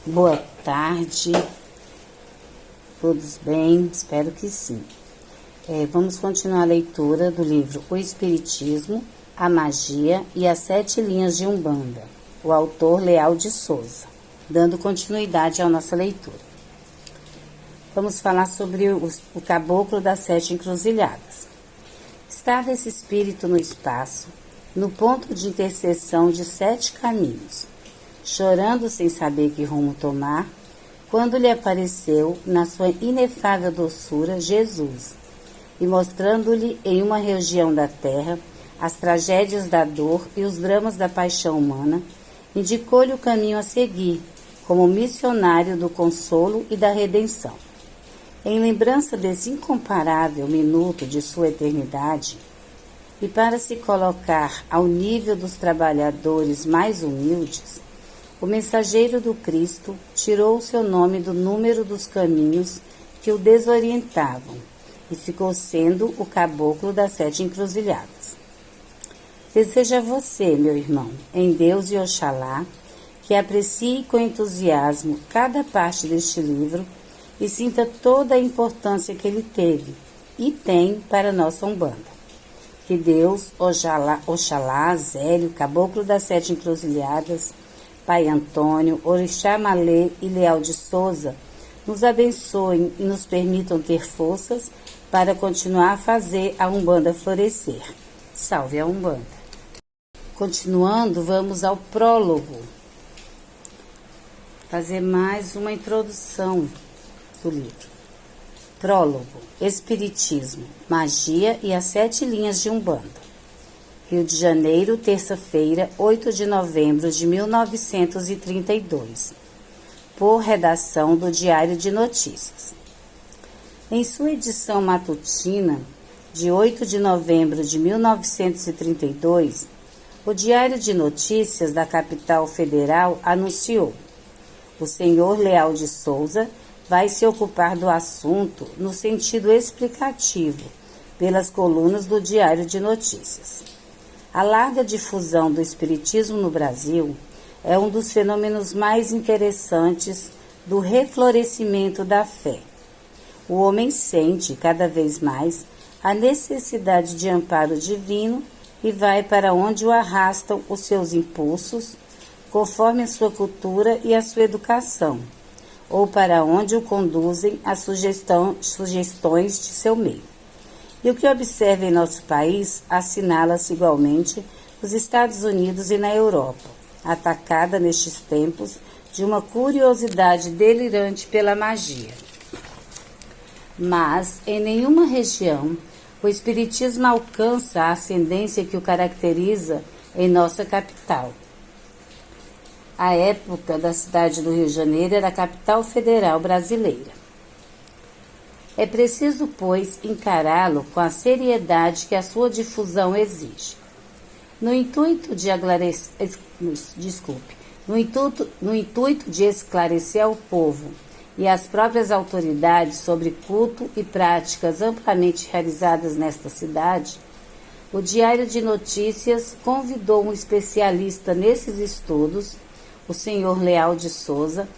Boa tarde, todos bem? Espero que sim. Vamos continuar a leitura do livro O Espiritismo, a Magia e as 7 Linhas de Umbanda, o autor Leal de Souza, dando continuidade à nossa leitura. Vamos falar sobre o caboclo das 7 encruzilhadas. Estava esse espírito no espaço, no ponto de interseção de 7 caminhos, chorando sem saber que rumo tomar, quando lhe apareceu, na sua inefável doçura, Jesus, e mostrando-lhe em uma região da terra as tragédias da dor e os dramas da paixão humana, indicou-lhe o caminho a seguir, como missionário do consolo e da redenção. Em lembrança desse incomparável minuto de sua eternidade, e para se colocar ao nível dos trabalhadores mais humildes, o mensageiro do Cristo tirou o seu nome do número dos caminhos que o desorientavam e ficou sendo o caboclo das 7 encruzilhadas. Deseja você, meu irmão, em Deus e Oxalá, que aprecie com entusiasmo cada parte deste livro e sinta toda a importância que ele teve e tem para nossa Umbanda. Que Deus, Oxalá, Zélio, caboclo das 7 encruzilhadas, Pai Antônio, Orixá Malê e Leal de Souza nos abençoem e nos permitam ter forças para continuar a fazer a Umbanda florescer. Salve a Umbanda! Continuando, vamos ao prólogo. Fazer mais uma introdução do livro. Prólogo: Espiritismo, Magia e as 7 Linhas de Umbanda. Rio de Janeiro, terça-feira, 8 de novembro de 1932. Por redação do Diário de Notícias. Em sua edição matutina, de 8 de novembro de 1932, o Diário de Notícias da capital federal anunciou: o senhor Leal de Souza vai se ocupar do assunto no sentido explicativo, pelas colunas do Diário de Notícias. A larga difusão do espiritismo no Brasil é um dos fenômenos mais interessantes do reflorescimento da fé. O homem sente cada vez mais a necessidade de amparo divino e vai para onde o arrastam os seus impulsos, conforme a sua cultura e a sua educação, ou para onde o conduzem as sugestões de seu meio. E o que observa em nosso país assinala-se igualmente nos Estados Unidos e na Europa, atacada nestes tempos de uma curiosidade delirante pela magia. Mas, em nenhuma região, o espiritismo alcança a ascendência que o caracteriza em nossa capital. A época da cidade do Rio de Janeiro era a capital federal brasileira. É preciso, pois, encará-lo com a seriedade que a sua difusão exige. No intuito de esclarecer ao povo e às próprias autoridades sobre culto e práticas amplamente realizadas nesta cidade, o Diário de Notícias convidou um especialista nesses estudos, o senhor Leal de Souza,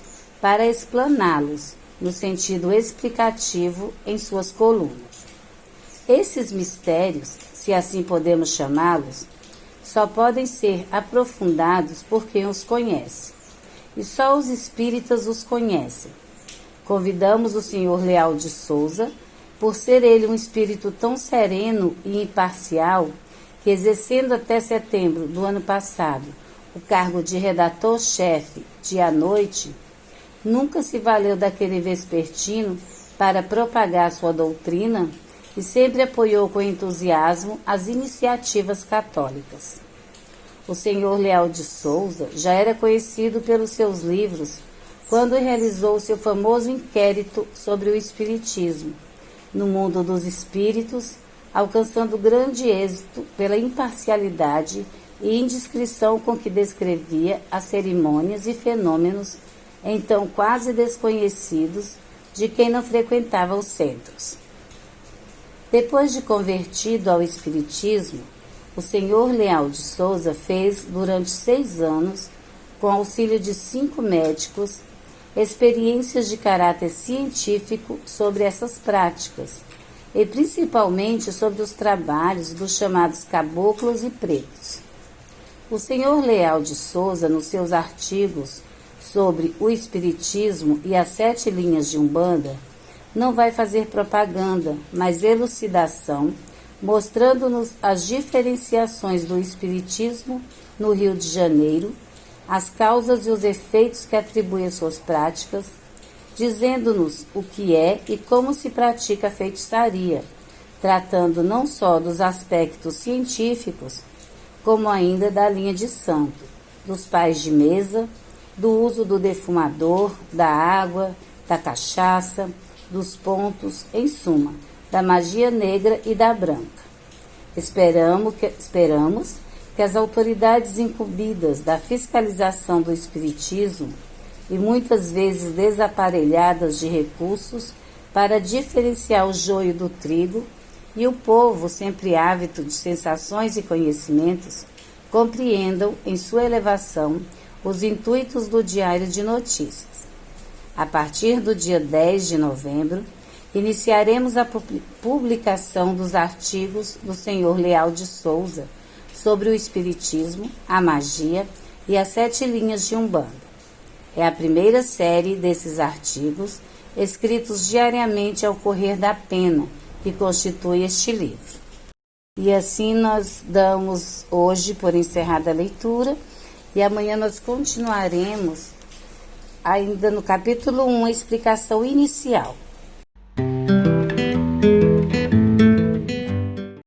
para explaná-los no sentido explicativo em suas colunas. Esses mistérios, se assim podemos chamá-los, só podem ser aprofundados por quem os conhece, e só os espíritas os conhecem. Convidamos o senhor Leal de Souza, por ser ele um espírito tão sereno e imparcial, que exercendo até setembro do ano passado o cargo de redator-chefe dia à noite, nunca se valeu daquele vespertino para propagar sua doutrina e sempre apoiou com entusiasmo as iniciativas católicas. O senhor Leal de Souza já era conhecido pelos seus livros quando realizou seu famoso inquérito sobre o espiritismo no mundo dos espíritos, alcançando grande êxito pela imparcialidade e indiscrição com que descrevia as cerimônias e fenômenos então quase desconhecidos de quem não frequentava os centros. Depois de convertido ao espiritismo, o senhor Leal de Souza fez, durante 6 anos, com auxílio de 5 médicos, experiências de caráter científico sobre essas práticas, e principalmente sobre os trabalhos dos chamados caboclos e pretos. O senhor Leal de Souza, nos seus artigos sobre o espiritismo e as 7 linhas de Umbanda, não vai fazer propaganda, mas elucidação, mostrando-nos as diferenciações do espiritismo no Rio de Janeiro, as causas e os efeitos que atribui às suas práticas, dizendo-nos o que é e como se pratica a feitiçaria, tratando não só dos aspectos científicos, como ainda da linha de santo, dos pais de mesa, do uso do defumador, da água, da cachaça, dos pontos, em suma, da magia negra e da branca. Esperamos que as autoridades incumbidas da fiscalização do espiritismo e muitas vezes desaparelhadas de recursos para diferenciar o joio do trigo, e o povo, sempre ávido de sensações e conhecimentos, compreendam em sua elevação os intuitos do Diário de Notícias. A partir do dia 10 de novembro, iniciaremos a publicação dos artigos do senhor Leal de Souza sobre o espiritismo, a magia e as 7 linhas de Umbanda. É a primeira série desses artigos, escritos diariamente ao correr da pena, que constitui este livro. E assim nós damos hoje por encerrada a leitura, e amanhã nós continuaremos ainda no capítulo 1, a explicação inicial.